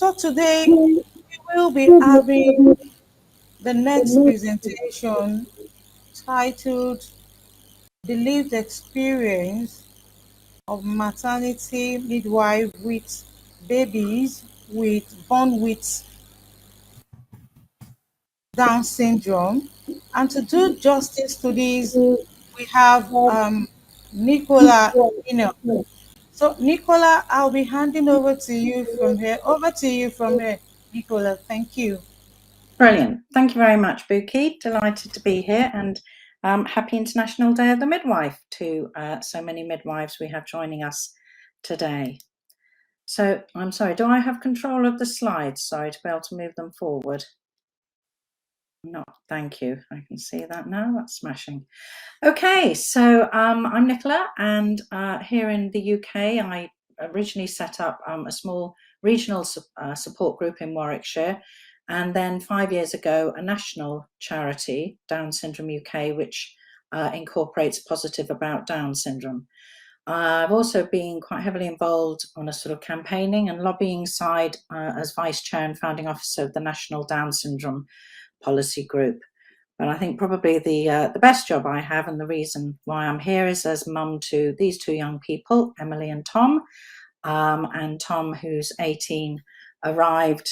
So today we will be having the next presentation titled The Lived Experience of Maternity Midwife with Babies born with Down syndrome. And to do justice to this, we have Nicola Enoch. So, Nicola, I'll be handing over to you from here. Over to you from here, Nicola. Thank you. Brilliant. Thank you very much, Bukie. Delighted to be here, and happy International Day of the Midwife to so many midwives we have joining us today. So I'm sorry, do I have control of the slides? Sorry, to be able to move them forward. No, thank you. I can see that now. That's smashing. Okay, so I'm Nicola, and here in the UK, I originally set up a small regional support group in Warwickshire, and then 5 years ago, a national charity, Down Syndrome UK, which incorporates Positive About Down Syndrome. I've also been quite heavily involved on a sort of campaigning and lobbying side as Vice Chair and Founding Officer of the National Down Syndrome Policy Group. But I think probably the best job I have, and the reason why I'm here, is as mum to these two young people, Emily and Tom. And Tom, who's 18, arrived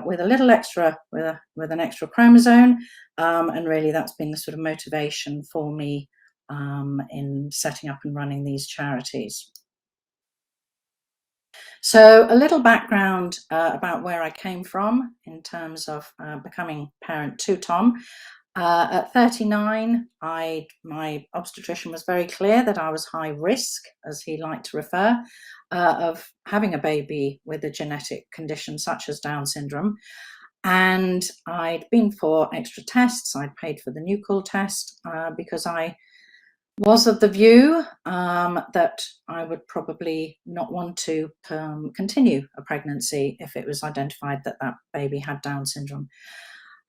with a little extra, with an extra chromosome, and really that's been the sort of motivation for me in setting up and running these charities. So a little background about where I came from in terms of becoming parent to Tom. At 39, my obstetrician was very clear that I was high risk, as he liked to refer, of having a baby with a genetic condition such as Down syndrome. And I'd been for extra tests. I'd paid for the Nucal test because I was of the view that I would probably not want to continue a pregnancy if it was identified that that baby had Down syndrome.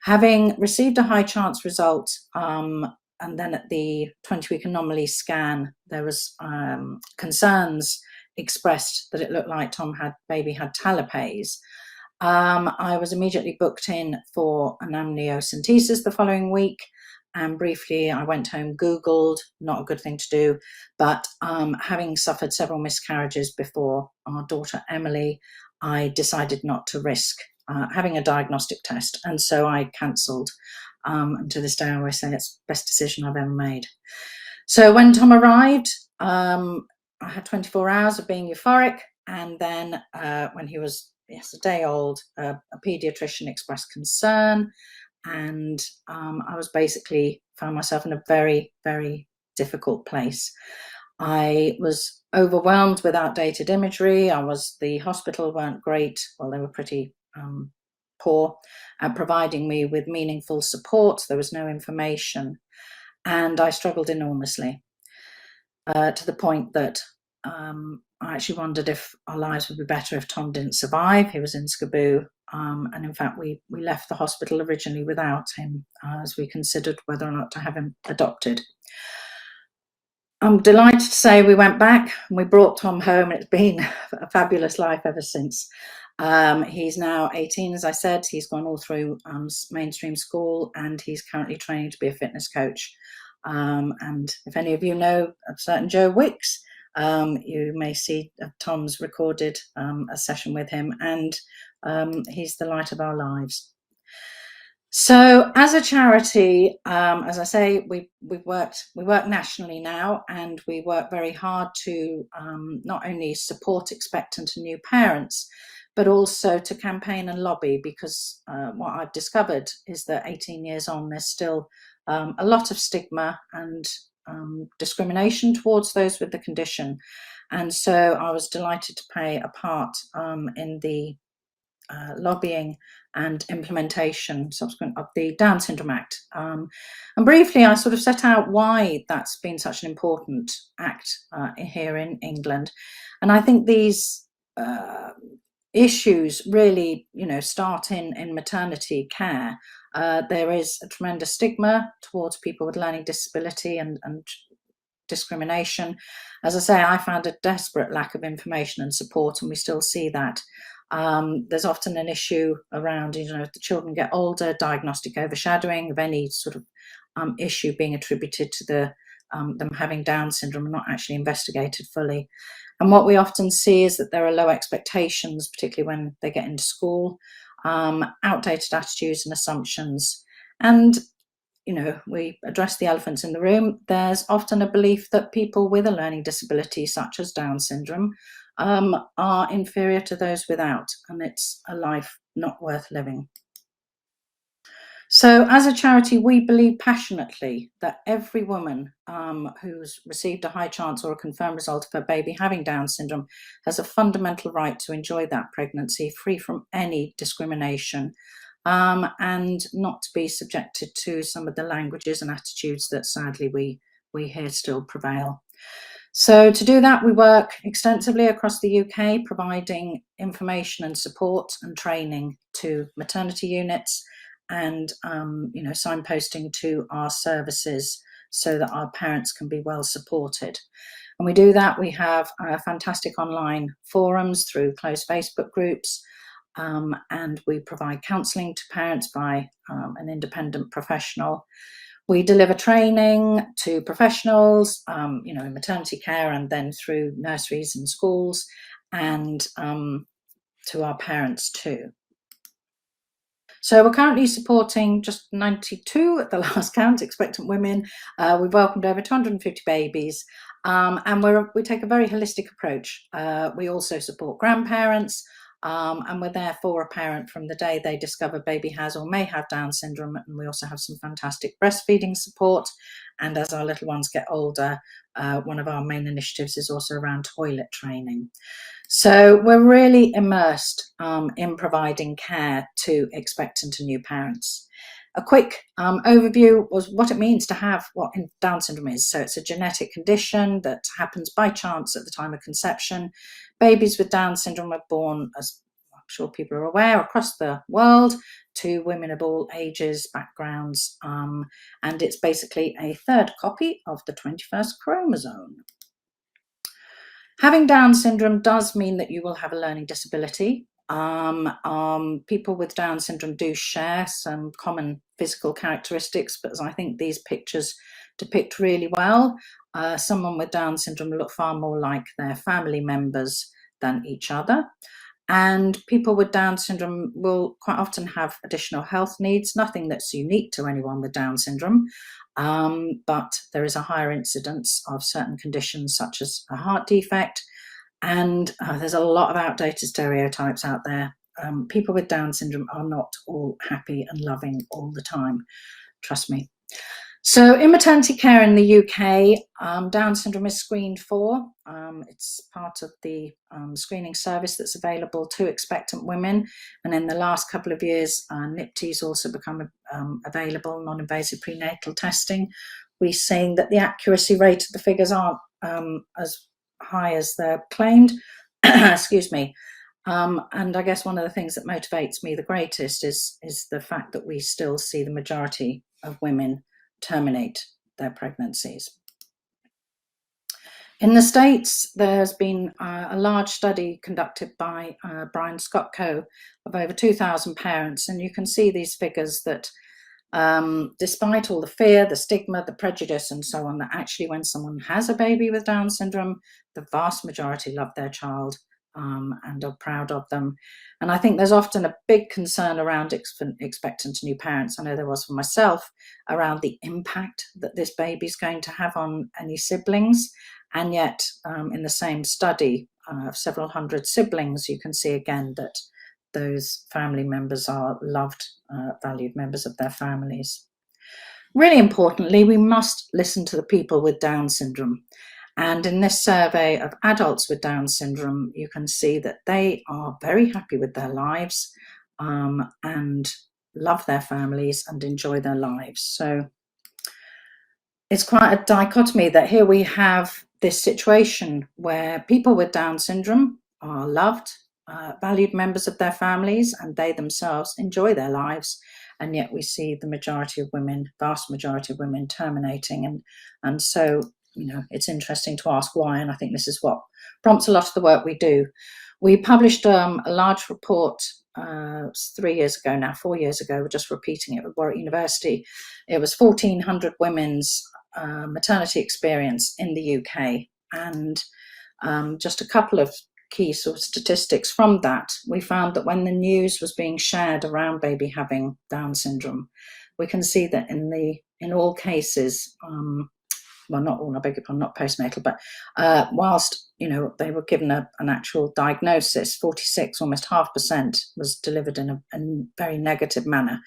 Having received a high chance result, and then at the 20-week anomaly scan, there was concerns expressed that it looked like baby had talipes. I was immediately booked in for an amniocentesis the following week, and briefly I went home, Googled, not a good thing to do, but having suffered several miscarriages before our daughter Emily, I decided not to risk having a diagnostic test, and so I cancelled. And to this day I always say it's the best decision I've ever made. So when Tom arrived, I had 24 hours of being euphoric, and then when he was a day old, a paediatrician expressed concern, and I was basically found myself in a very, very difficult place. I was overwhelmed with outdated imagery. The hospital weren't great. Well, they were pretty poor at providing me with meaningful support. There was no information, and I struggled enormously to the point that I actually wondered if our lives would be better if Tom didn't survive. He was in Skaboo, and in fact we left the hospital originally without him, as we considered whether or not to have him adopted. I'm delighted to say we went back and we brought Tom home, and it's been a fabulous life ever since. He's now 18, as I said. He's gone all through mainstream school, and he's currently training to be a fitness coach. And if any of you know a certain Joe Wicks, you may see Tom's recorded a session with him, and he's the light of our lives. So as a charity, as I say, we work nationally now, and we work very hard to not only support expectant and new parents, but also to campaign and lobby, because what I've discovered is that 18 years on, there's still a lot of stigma and discrimination towards those with the condition. And so I was delighted to play a part in the lobbying and implementation subsequent of the Down Syndrome Act. And briefly, I sort of set out why that's been such an important act here in England. And I think these issues really, start in maternity care. There is a tremendous stigma towards people with learning disability and discrimination. As I say, I found a desperate lack of information and support, and we still see that. There's often an issue around, if the children get older, diagnostic overshadowing of any sort of issue being attributed to them having Down syndrome and not actually investigated fully. And what we often see is that there are low expectations, particularly when they get into school, outdated attitudes and assumptions. And, we address the elephants in the room. There's often a belief that people with a learning disability, such as Down syndrome, are inferior to those without, and it's a life not worth living. So as a charity, we believe passionately that every woman who's received a high chance or a confirmed result of her baby having Down syndrome has a fundamental right to enjoy that pregnancy free from any discrimination, and not to be subjected to some of the languages and attitudes that sadly we hear still prevail. So to do that, we work extensively across the UK, providing information and support and training to maternity units, and signposting to our services so that our parents can be well supported. And we do that. We have fantastic online forums through closed Facebook groups, and we provide counselling to parents by an independent professional. We deliver training to professionals, in maternity care, and then through nurseries and schools, and to our parents too. So we're currently supporting just 92 at the last count, expectant women. We've welcomed over 250 babies, and we take a very holistic approach. We also support grandparents, and we're there for a parent from the day they discover baby has or may have Down syndrome. And we also have some fantastic breastfeeding support. And as our little ones get older, one of our main initiatives is also around toilet training. So we're really immersed in providing care to expectant and new parents. A quick overview was what it means to have what Down syndrome is. So it's a genetic condition that happens by chance at the time of conception. Babies with Down syndrome are born, as I'm sure people are aware, across the world to women of all ages, backgrounds, and it's basically a third copy of the 21st chromosome. Having Down syndrome does mean that you will have a learning disability. People with Down syndrome do share some common physical characteristics, but as I think these pictures depict really well, someone with Down syndrome will look far more like their family members than each other. And people with Down syndrome will quite often have additional health needs, nothing that's unique to anyone with Down syndrome, but there is a higher incidence of certain conditions such as a heart defect, and there's a lot of outdated stereotypes out there. People with Down syndrome are not all happy and loving all the time, trust me. So in maternity care in the UK, Down syndrome is screened for. It's part of the screening service that's available to expectant women. And in the last couple of years, NIPT's also become available, non-invasive prenatal testing. We're seeing that the accuracy rate of the figures aren't as high as they're claimed. Excuse me. And I guess one of the things that motivates me the greatest is the fact that we still see the majority of women terminate their pregnancies. In the States, there's been a large study conducted by Brian Scott Co. of over 2,000 parents, and you can see these figures that despite all the fear, the stigma, the prejudice and so on, that actually when someone has a baby with Down syndrome, the vast majority love their child and are proud of them. And I think there's often a big concern around expectant new parents. I know there was for myself around the impact that this baby's going to have on any siblings. And yet in the same study of several hundred siblings, you can see again that those family members are loved, valued members of their families. Really importantly, we must listen to the people with Down syndrome. And in this survey of adults with Down syndrome, you can see that they are very happy with their lives and love their families and enjoy their lives. So it's quite a dichotomy that here we have this situation where people with Down syndrome are loved, valued members of their families, and they themselves enjoy their lives. And yet we see the majority of women, vast majority of women terminating. And so it's interesting to ask why, and I think this is what prompts a lot of the work we do. We published a large report 3 years ago now, 4 years ago. We're just repeating it with Warwick University. It was 1,400 women's maternity experience in the UK, and just a couple of key sort of statistics from that. We found that when the news was being shared around baby having Down syndrome, we can see that in all cases, well, not all, I beg your pardon, not postnatal, but whilst they were given an actual diagnosis, 46, almost 0.5% was delivered in a very negative manner,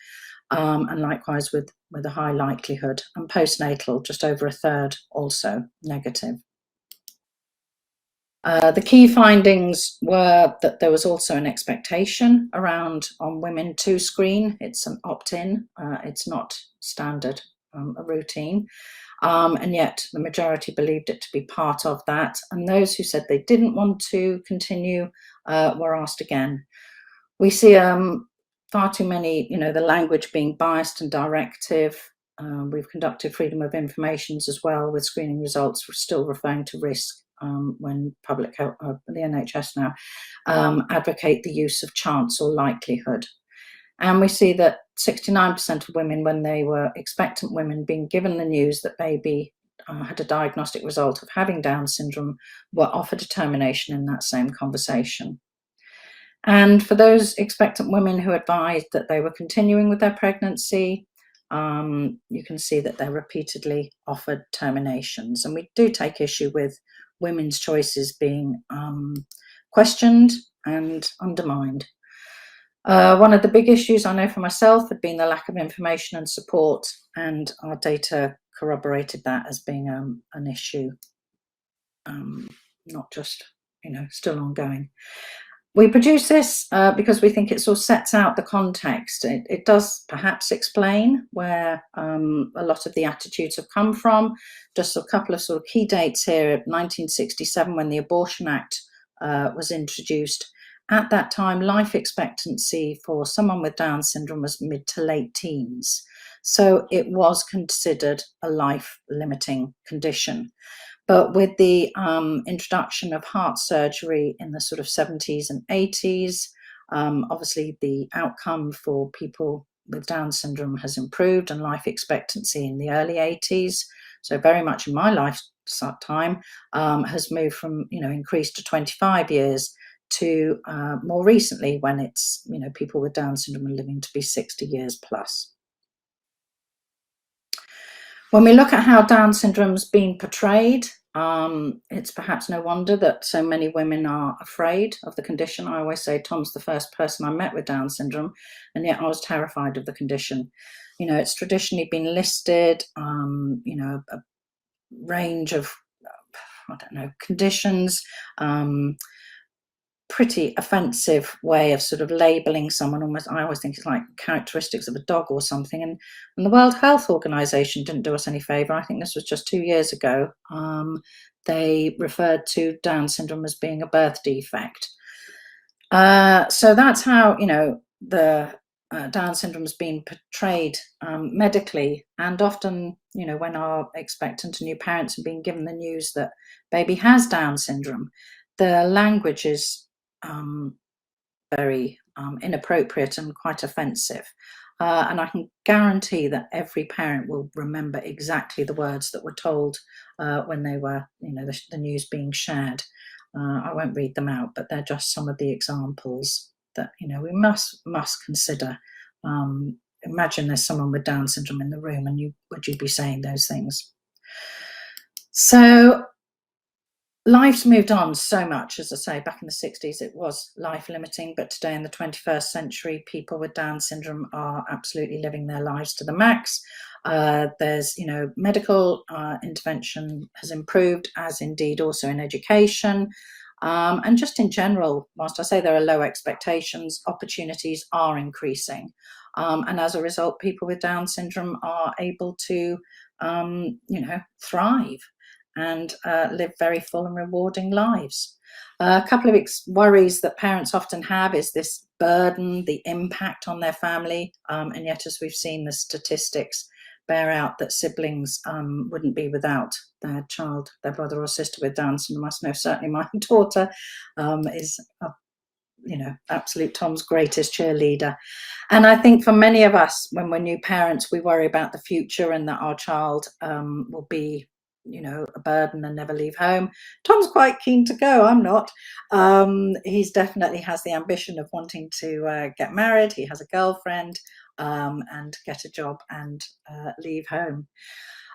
and likewise with a high likelihood, and postnatal, just over a third also negative. The key findings were that there was also an expectation on women to screen. It's an opt-in, it's not standard, a routine. And yet the majority believed it to be part of that. And those who said they didn't want to continue were asked again. We see far too many, the language being biased and directive. We've conducted freedom of informations as well, with screening results still referring to risk when public health, the NHS now, advocate the use of chance or likelihood. And we see that 69% of women, when they were expectant women, being given the news that baby had a diagnostic result of having Down syndrome, were offered a termination in that same conversation. And for those expectant women who advised that they were continuing with their pregnancy, you can see that they're repeatedly offered terminations. And we do take issue with women's choices being questioned and undermined. One of the big issues I know for myself had been the lack of information and support, and our data corroborated that as being an issue, not just, still ongoing. We produce this because we think it sort of sets out the context. It does perhaps explain where a lot of the attitudes have come from. Just a couple of sort of key dates here. 1967, when the Abortion Act was introduced. At that time, life expectancy for someone with Down syndrome was mid to late teens. So it was considered a life-limiting condition. But with the introduction of heart surgery in the sort of 70s and 80s, obviously the outcome for people with Down syndrome has improved, and life expectancy in the early 80s, so very much in my lifetime, has moved from, increased to 25 years to more recently, when it's, people with Down syndrome are living to be 60 years plus. When we look at how Down syndrome's been portrayed, it's perhaps no wonder that so many women are afraid of the condition. I always say Tom's the first person I met with Down syndrome, and yet I was terrified of the condition. It's traditionally been listed, a range of, conditions, pretty offensive way of sort of labeling someone. Almost, I always think it's like characteristics of a dog or something. And the World Health Organization didn't do us any favor. I think this was just 2 years ago. They referred to Down syndrome as being a birth defect. So that's how, the Down syndrome has been portrayed medically, and often, when our expectant and new parents are being given the news that baby has Down syndrome, the language is very inappropriate and quite offensive. And I can guarantee that every parent will remember exactly the words that were told when they were, the news being shared. I won't read them out, but they're just some of the examples that, we must consider. Imagine there's someone with Down syndrome in the room, and would you be saying those things? So life's moved on so much. As I say, back in the 60s, it was life limiting, but today in the 21st century, people with Down syndrome are absolutely living their lives to the max. There's, medical intervention has improved, as indeed also in education. And just in general, whilst I say there are low expectations, opportunities are increasing. And as a result, people with Down syndrome are able to, thrive and live very full and rewarding lives. A couple of worries that parents often have is this burden, the impact on their family. And yet, as we've seen, the statistics bear out that siblings wouldn't be without their child, their brother or sister with Down syndrome. I know certainly my daughter is absolute Tom's greatest cheerleader. And I think for many of us, when we're new parents, we worry about the future and that our child will be, a burden and never leave home. Tom's quite keen to go. I'm not. He's definitely has the ambition of wanting to get married. He has a girlfriend and get a job and leave home.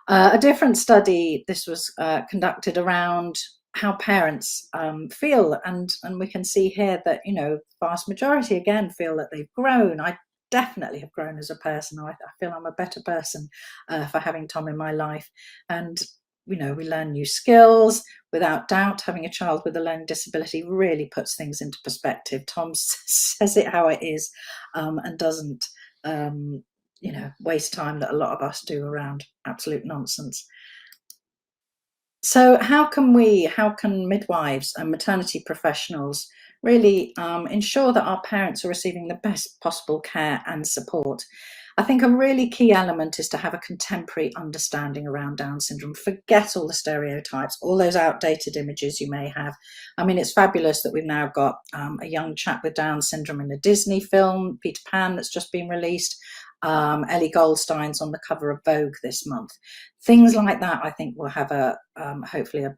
A different study, this was conducted around how parents feel, and we can see here that vast majority again feel that they've grown. I definitely have grown as a person. I feel I'm a better person for having Tom in my life, and we learn new skills. Without doubt, having a child with a learning disability really puts things into perspective. Tom says it how it is, and doesn't waste time that a lot of us do around absolute nonsense. So how can midwives and maternity professionals really ensure that our parents are receiving the best possible care and support? I think a really key element is to have a contemporary understanding around Down syndrome. Forget all the stereotypes, all those outdated images you may have. I mean, it's fabulous that we've now got a young chap with Down syndrome in a Disney film, Peter Pan, that's just been released. Ellie Goldstein's on the cover of Vogue this month. Things like that, I think, will have hopefully a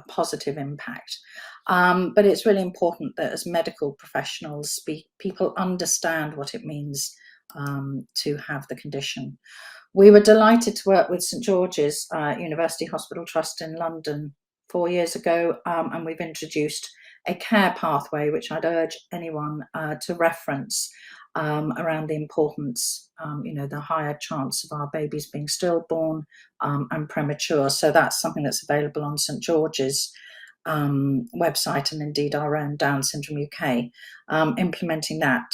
positive impact. But it's really important that as medical professionals, people understand what it means to have the condition. We were delighted to work with St George's University Hospital Trust in London 4 years ago, and we've introduced a care pathway, which I'd urge anyone to reference around the importance, the higher chance of our babies being stillborn and premature. So that's something that's available on St George's website, and indeed our own Down Syndrome UK. Implementing that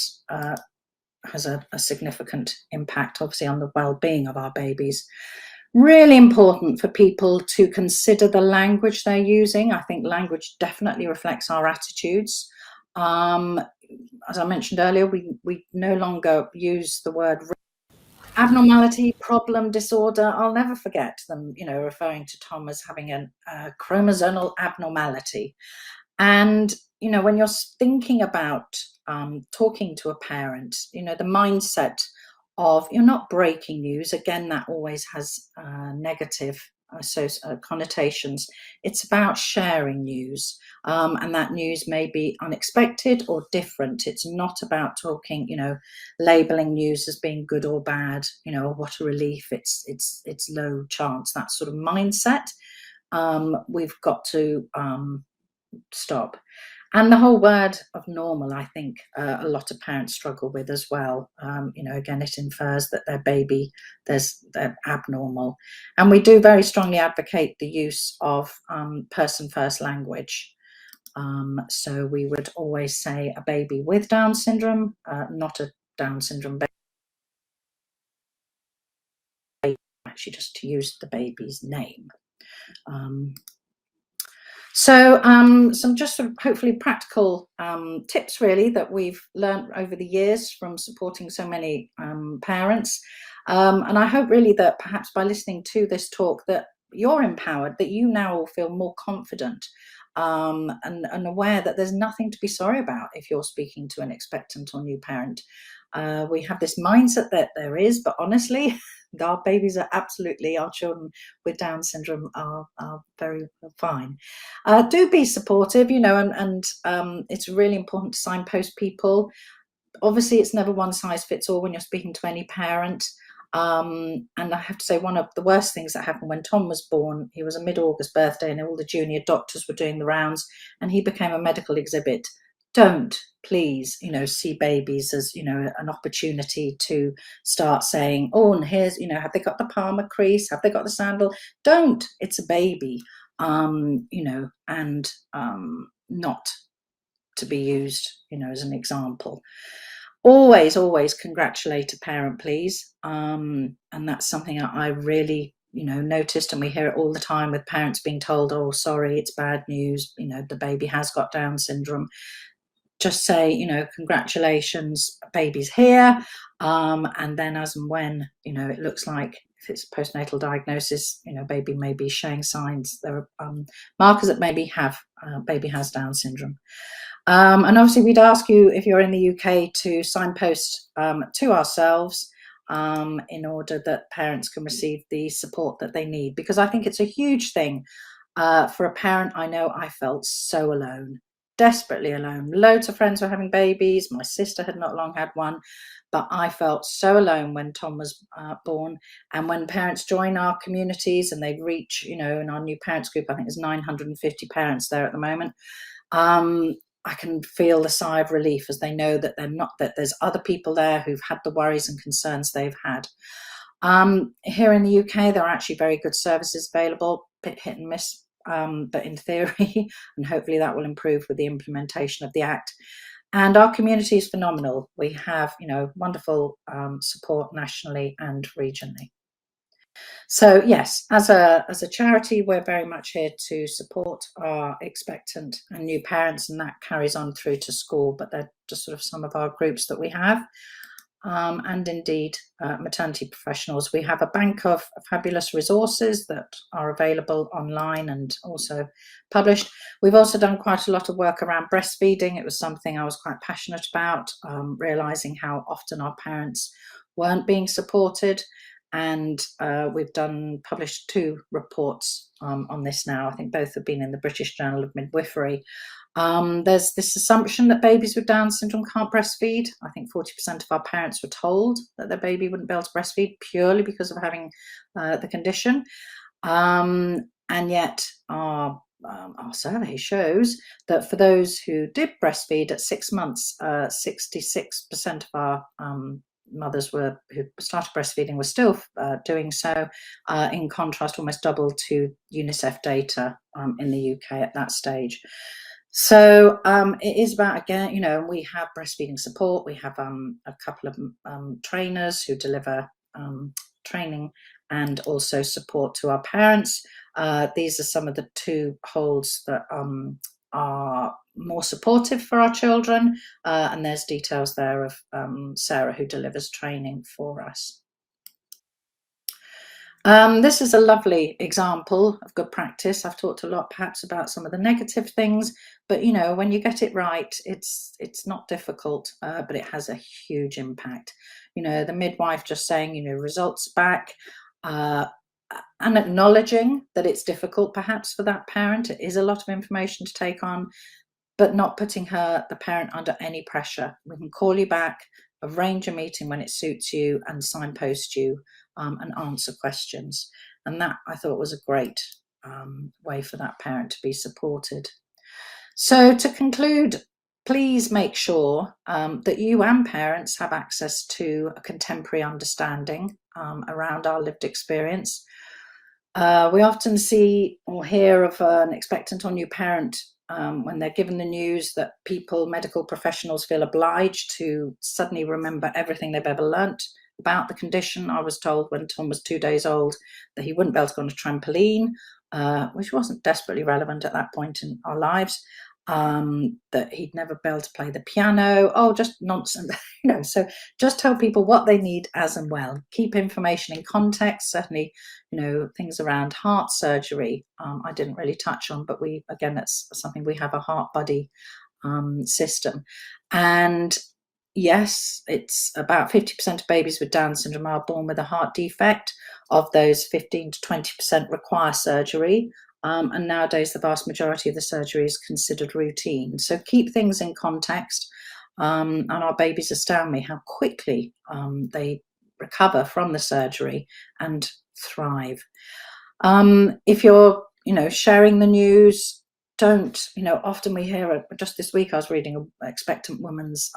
has a significant impact, obviously, on the well-being of our babies. Really important for people to consider the language they're using. I think language definitely reflects our attitudes. As I mentioned earlier, we no longer use the word abnormality, problem, disorder. I'll never forget them, referring to Tom as having a chromosomal abnormality. And, when you're thinking about talking to a parent, the mindset of you're not breaking news. Again, that always has negative connotations. It's about sharing news, and that news may be unexpected or different. It's not about talking, labeling news as being good or bad, what a relief, it's low chance, that sort of mindset. We've got to stop. And the whole word of normal, I think a lot of parents struggle with as well. Again, it infers that their baby, they're abnormal. And we do very strongly advocate the use of person first language. So we would always say a baby with Down syndrome, not a Down syndrome baby, actually just to use the baby's name. So some just sort of hopefully practical tips really that we've learned over the years from supporting so many parents. And I hope really that perhaps by listening to this talk that you're empowered, that you now will feel more confident and aware that there's nothing to be sorry about if you're speaking to an expectant or new parent. We have this mindset that there is, but honestly, our babies are absolutely, our children with Down syndrome are very fine. Do be supportive, and it's really important to signpost people. Obviously, it's never one size fits all when you're speaking to any parent. And I have to say, one of the worst things that happened when Tom was born, he was a mid-August birthday and all the junior doctors were doing the rounds and he became a medical exhibit. Don't, please, see babies as, an opportunity to start saying, oh, and here's, have they got the palmar crease? Have they got the sandal? Don't, it's a baby, and not to be used, as an example. Always congratulate a parent, please. And that's something I really, noticed, and we hear it all the time with parents being told, oh, sorry, it's bad news, the baby has got Down syndrome. Just say, congratulations, baby's here. And then as and when, it looks like if it's postnatal diagnosis, baby may be showing signs. There are markers that maybe baby has Down syndrome. And obviously we'd ask you, if you're in the UK, to signpost to ourselves in order that parents can receive the support that they need, because I think it's a huge thing. For a parent, I know I felt so alone, desperately alone. Loads of friends were having babies. My sister had not long had one, but I felt so alone when Tom was born. And when parents join our communities and they reach, in our new parents group, I think there's 950 parents there at the moment. I can feel the sigh of relief as they know that that there's other people there who've had the worries and concerns they've had. Here in the UK, there are actually very good services available, bit hit and miss, but in theory, and hopefully that will improve with the implementation of the Act. And our community is phenomenal. We have, wonderful support nationally and regionally. So yes, as a charity, we're very much here to support our expectant and new parents, and that carries on through to school, but they're just sort of some of our groups that we have. And indeed, maternity professionals. We have a bank of fabulous resources that are available online and also published. We've also done quite a lot of work around breastfeeding. It was something I was quite passionate about, realising how often our parents weren't being supported. And we've published 2 reports on this now. I think both have been in the British Journal of Midwifery. There's this assumption that babies with Down syndrome can't breastfeed. I think 40% of our parents were told that their baby wouldn't be able to breastfeed purely because of having the condition. And yet our survey shows that for those who did breastfeed at 6 months, 66% of our mothers who started breastfeeding were still doing so, in contrast almost double to UNICEF data in the UK at that stage. So it is about, again, we have breastfeeding support. We have a couple of trainers who deliver training and also support to our parents. These are some of the 2 holds that are more supportive for our children, and there's details there of Sarah, who delivers training for us. This is a lovely example of good practice. I've talked a lot perhaps about some of the negative things, but when you get it right, it's not difficult, but it has a huge impact. The midwife just saying, results back, and acknowledging that it's difficult perhaps for that parent. It is a lot of information to take on, but not putting the parent under any pressure. We can call you back, arrange a meeting when it suits you, and signpost you and answer questions. And that, I thought, was a great way for that parent to be supported. So to conclude, please make sure that you and parents have access to a contemporary understanding around our lived experience. We often see or hear of an expectant or new parent when they're given the news that medical professionals feel obliged to suddenly remember everything they've ever learnt about the condition. I was told when Tom was 2 days old that he wouldn't be able to go on a trampoline, which wasn't desperately relevant at that point in our lives, that he'd never be able to play the piano. Oh, just nonsense. So just tell people what they need as and well. Keep information in context. Certainly, things around heart surgery, I didn't really touch on, but that's something we have, a heart buddy system. And yes, it's about 50% of babies with Down syndrome are born with a heart defect. Of those, 15 to 20% require surgery. And nowadays, the vast majority of the surgery is considered routine. So keep things in context. And our babies astound me how quickly they recover from the surgery and thrive. If you're, sharing the news, don't, often we hear, just this week I was reading an expectant woman's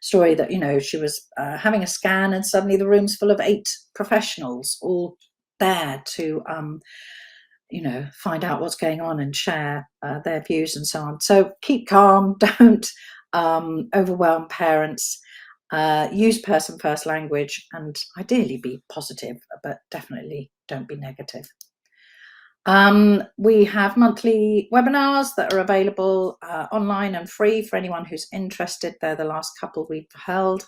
story that, she was having a scan and suddenly the room's full of 8 professionals all there to, find out what's going on and share their views and so on. So keep calm, don't overwhelm parents, use person first language, and ideally be positive, but definitely don't be negative. We have monthly webinars that are available online and free for anyone who's interested. They're the last couple we've held.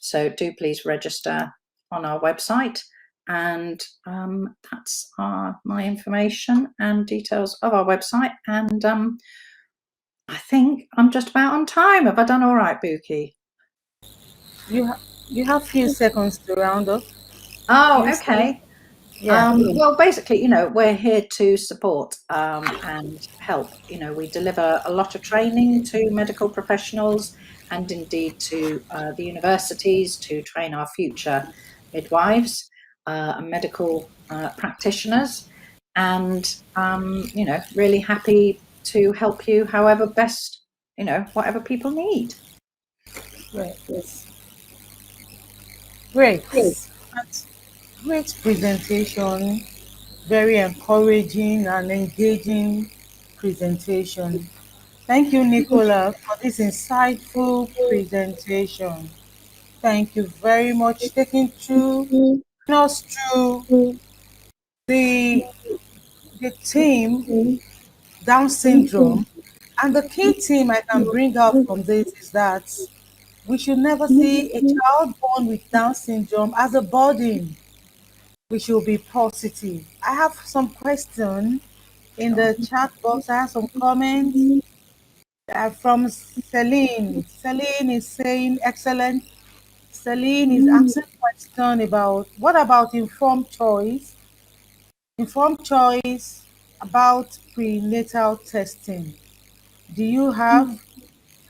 So do please register on our website. And that's my information and details of our website. And I think I'm just about on time. Have I done all right, Bukie? You have few seconds to round up. Oh, You say, okay. yeah. Well, basically, we're here to support and help. We deliver a lot of training to medical professionals and indeed to the universities to train our future midwives and medical practitioners. And, really happy to help you however best, whatever people need. Great. Great. That's great presentation. Very encouraging and engaging presentation. Thank you, Nicola, for this insightful presentation. Thank you very much. Us through the the team Down syndrome. And the key theme I can bring out from this is that we should never see a child born with Down syndrome as a burden. We should be positive. I have some questions in Sure. the chat box. I have some comments from Celine. Celine is saying, excellent. Celine is asking question about what about informed choice? Informed choice about prenatal testing. Do you have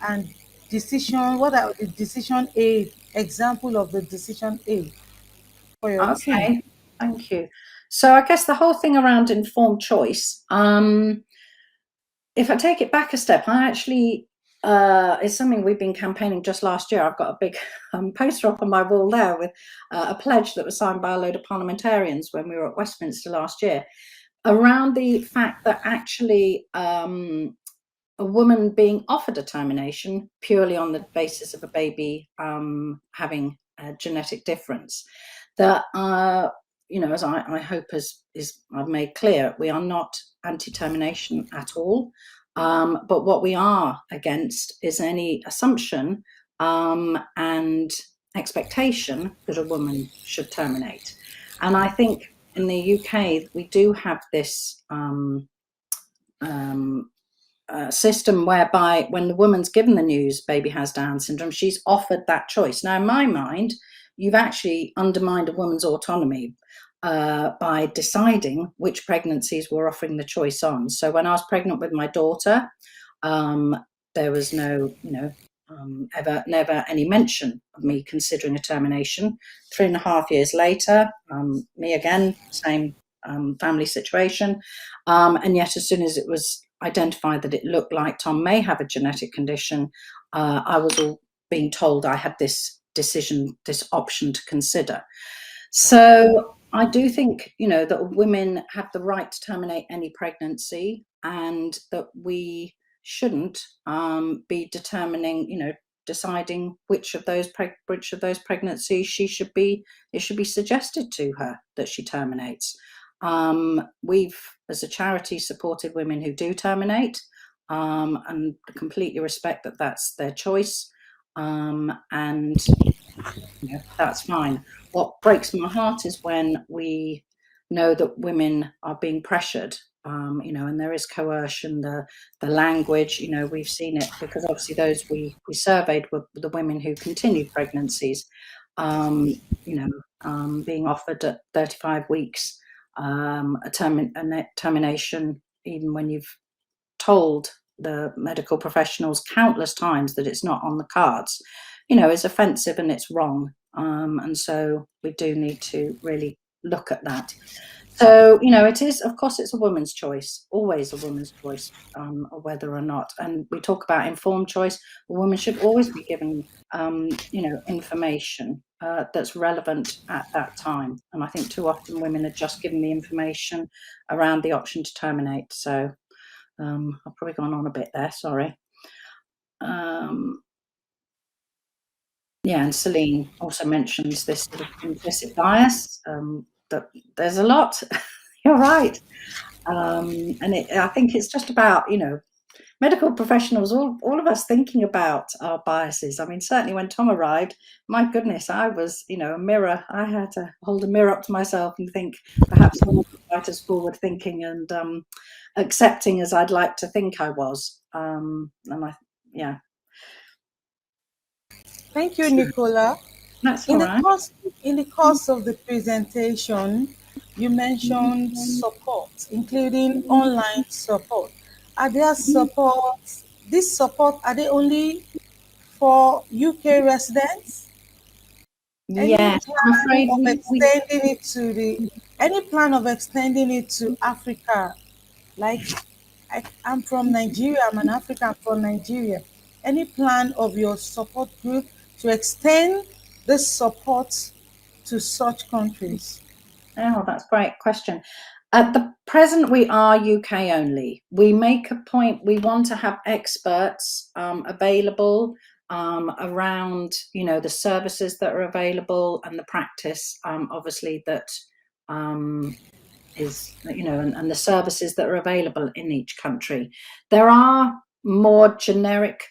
and decision? What are the decision aid example of the decision aid for your team? Okay, thank you. So I guess the whole thing around informed choice, if I take it back a step, I actually it's something we've been campaigning just last year. I've got a big poster up on my wall there with a pledge that was signed by a load of parliamentarians when we were at Westminster last year around the fact that actually a woman being offered a termination purely on the basis of a baby having a genetic difference. That as I hope is I've made clear, we are not anti-termination at all. But what we are against is any assumption and expectation that a woman should terminate. And I think in the UK we do have this system whereby when the woman's given the news baby has Down syndrome, she's offered that choice. Now, in my mind, you've actually undermined a woman's autonomy by deciding which pregnancies we're offering the choice on. So when I was pregnant with my daughter, there was no, never any mention of me considering a termination. 3.5 years later, me again, same family situation. And yet, as soon as it was identified that it looked like Tom may have a genetic condition, I was all being told I had this decision, this option to consider. So I do think, that women have the right to terminate any pregnancy, and that we shouldn't be deciding which of those pregnancies it should be suggested to her that she terminates. We've, as a charity, supported women who do terminate, and completely respect that that's their choice, and that's fine. What breaks my heart is when we know that women are being pressured, and there is coercion, the language, we've seen it because obviously those we surveyed were the women who continued pregnancies, being offered at 35 weeks a termination, even when you've told the medical professionals countless times that it's not on the cards, is offensive and it's wrong. And so we do need to really look at that. So, it is, of course, it's a woman's choice, always a woman's choice, whether or not. And we talk about informed choice. A woman should always be given, information that's relevant at that time. And I think too often women are just given the information around the option to terminate. So I've probably gone on a bit there, sorry. And Celine also mentions this sort of implicit bias, that there's a lot. You're right. I think it's just about, medical professionals, all of us thinking about our biases. I mean, certainly when Tom arrived, my goodness, I was, a mirror. I had to hold a mirror up to myself and think perhaps I'm not quite as forward thinking and accepting as I'd like to think I was. Yeah. Thank you, Nicola. That's In all the right. course in the course of the presentation, you mentioned support, including online support. Are there supports? This support, are they only for UK residents? Any Yes, I'm plan afraid of we extending it to the any plan of extending it to Africa? Like I'm from Nigeria, I'm an African from Nigeria. Any plan of your support group to extend this support to such countries? Oh, that's a great question. At the present, we are UK only. We make a point, we want to have experts available around, the services that are available and the practice, obviously, that is, and the services that are available in each country. There are more generic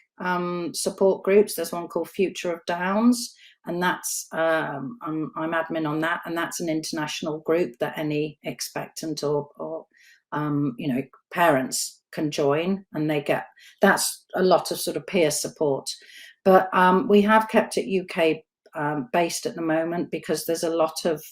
support groups. There's one called Future of Downs, and that's I'm admin on that, and that's an international group that any expectant or parents can join, and that's a lot of sort of peer support. But we have kept it UK based at the moment because there's a lot of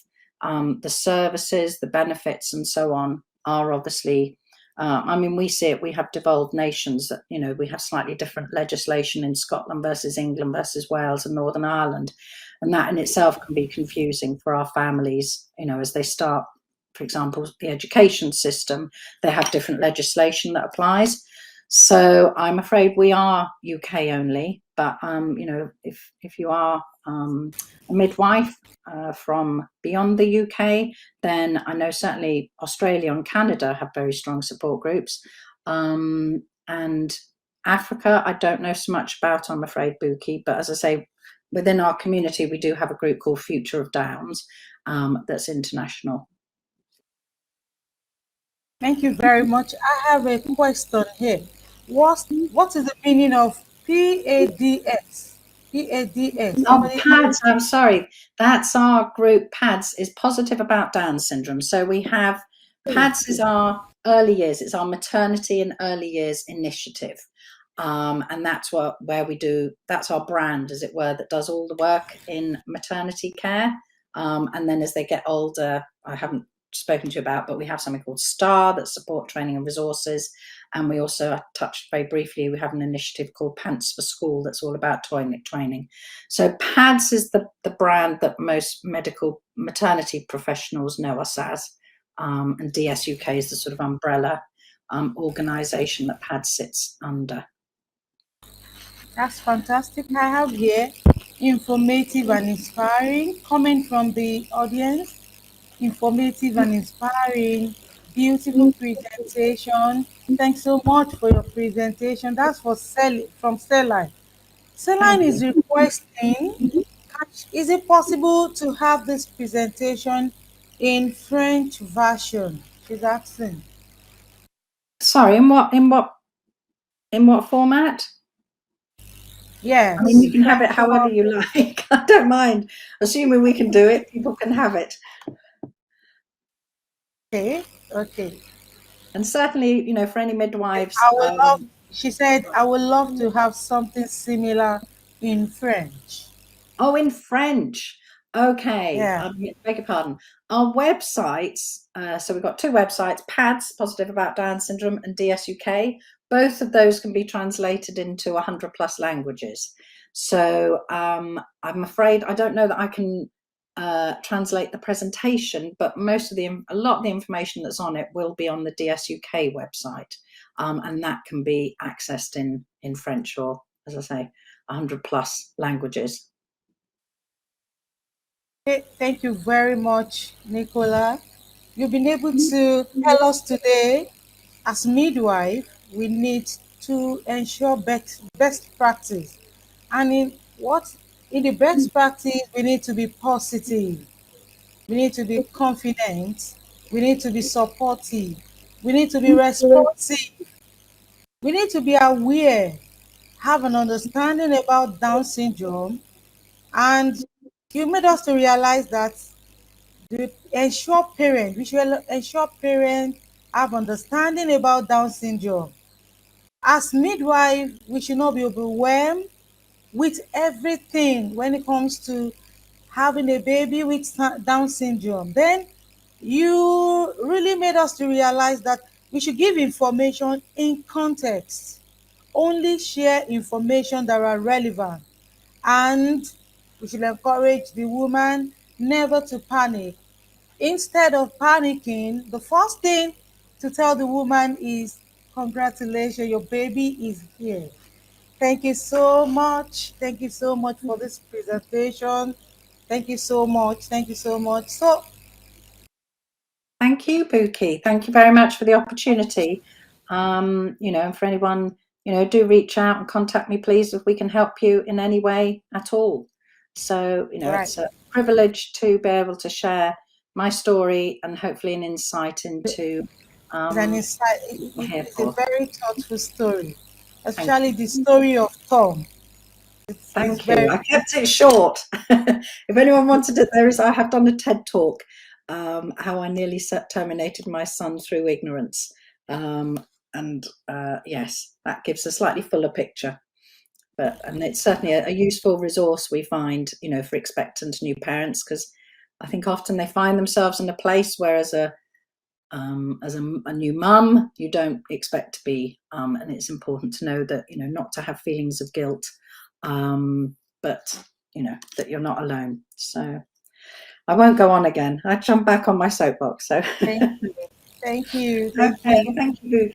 the services, the benefits, and so on are obviously. We see it. We have devolved nations that, we have slightly different legislation in Scotland versus England versus Wales and Northern Ireland. And that in itself can be confusing for our families, as they start, for example, the education system, they have different legislation that applies. So I'm afraid we are UK only, but if you are a midwife from beyond the UK, then I know certainly Australia and Canada have very strong support groups. And Africa, I don't know so much about, I'm afraid, Bukie, but as I say, within our community, we do have a group called Future of Downs that's international. Thank you very much. I have a question here. What is the meaning of PADS? PADS. Oh, Somebody PADS, I'm sorry. That's our group. PADS is Positive About Down Syndrome. So we have PADS is our early years. It's our maternity and early years initiative. And that's where we do, that's our brand, as it were, that does all the work in maternity care. And then as they get older, I haven't spoken to you about, but we have something called STAR that support training and resources. And we also, I touched very briefly, we have an initiative called Pants for School that's all about toilet training. So PADS is the brand that most medical maternity professionals know us as. And DSUK is the sort of umbrella organisation that PADS sits under. That's fantastic. I have here informative and inspiring comment from the audience. Informative and inspiring, beautiful presentation. Thanks so much for your presentation. That's from Celine. Celine Thank is you. requesting, is it possible to have this presentation in French version? She's asking. Sorry, in what format? I mean, Yes, you can have it French however version. you like. I don't mind. Assuming we can do it, people can have it. Okay, okay. And certainly, for any midwives, I would love, she said, I would love to have something similar in French. oh, in French. Okay, Yeah. beg your pardon. Our websites, so we've got two websites, PADS, Positive About Down Syndrome, and DSUK. Both of those can be translated into 100 plus languages. So I'm afraid I don't know that I can translate the presentation, but a lot of the information that's on it will be on the DSUK website, and that can be accessed in French or, as I say, 100 plus languages. Okay, thank you very much, Nicola. You've been able to tell us today, as midwife, we need to ensure best practice. And in the best practice, we need to be positive. We need to be confident. We need to be supportive. We need to be responsive. We need to be aware, have an understanding about Down syndrome, and you made us to realize that we should ensure parents have understanding about Down syndrome. As midwife, we should not be overwhelmed with everything when it comes to having a baby with Down syndrome. Then you really made us to realize that we should give information in context, only share information that are relevant, and we should encourage the woman never to panic. Instead of panicking, the first thing to tell the woman is, congratulations, your baby is here. Thank you so much. Thank you so much for this presentation. Thank you so much. Thank you so much. So, Thank you, Bukie. Thank you very much for the opportunity. And for anyone, do reach out and contact me, please, if we can help you in any way at all. So, right. it's a privilege to be able to share my story and hopefully an insight into It's an what insight. we're here It's a for. very thoughtful story, Thank especially you. the story of Tom. It's Thank you. very I kept it short. If anyone wanted it, I have done a TED talk, how I nearly terminated my son through ignorance. Yes, that gives a slightly fuller picture. And it's certainly a useful resource we find, for expectant new parents, because I think often they find themselves in a place where as a new mum, you don't expect to be, and it's important to know that, not to have feelings of guilt, but that you're not alone. So I won't go on again. I jump back on my soapbox. So thank you. Thank you. Thank okay, you. thank you.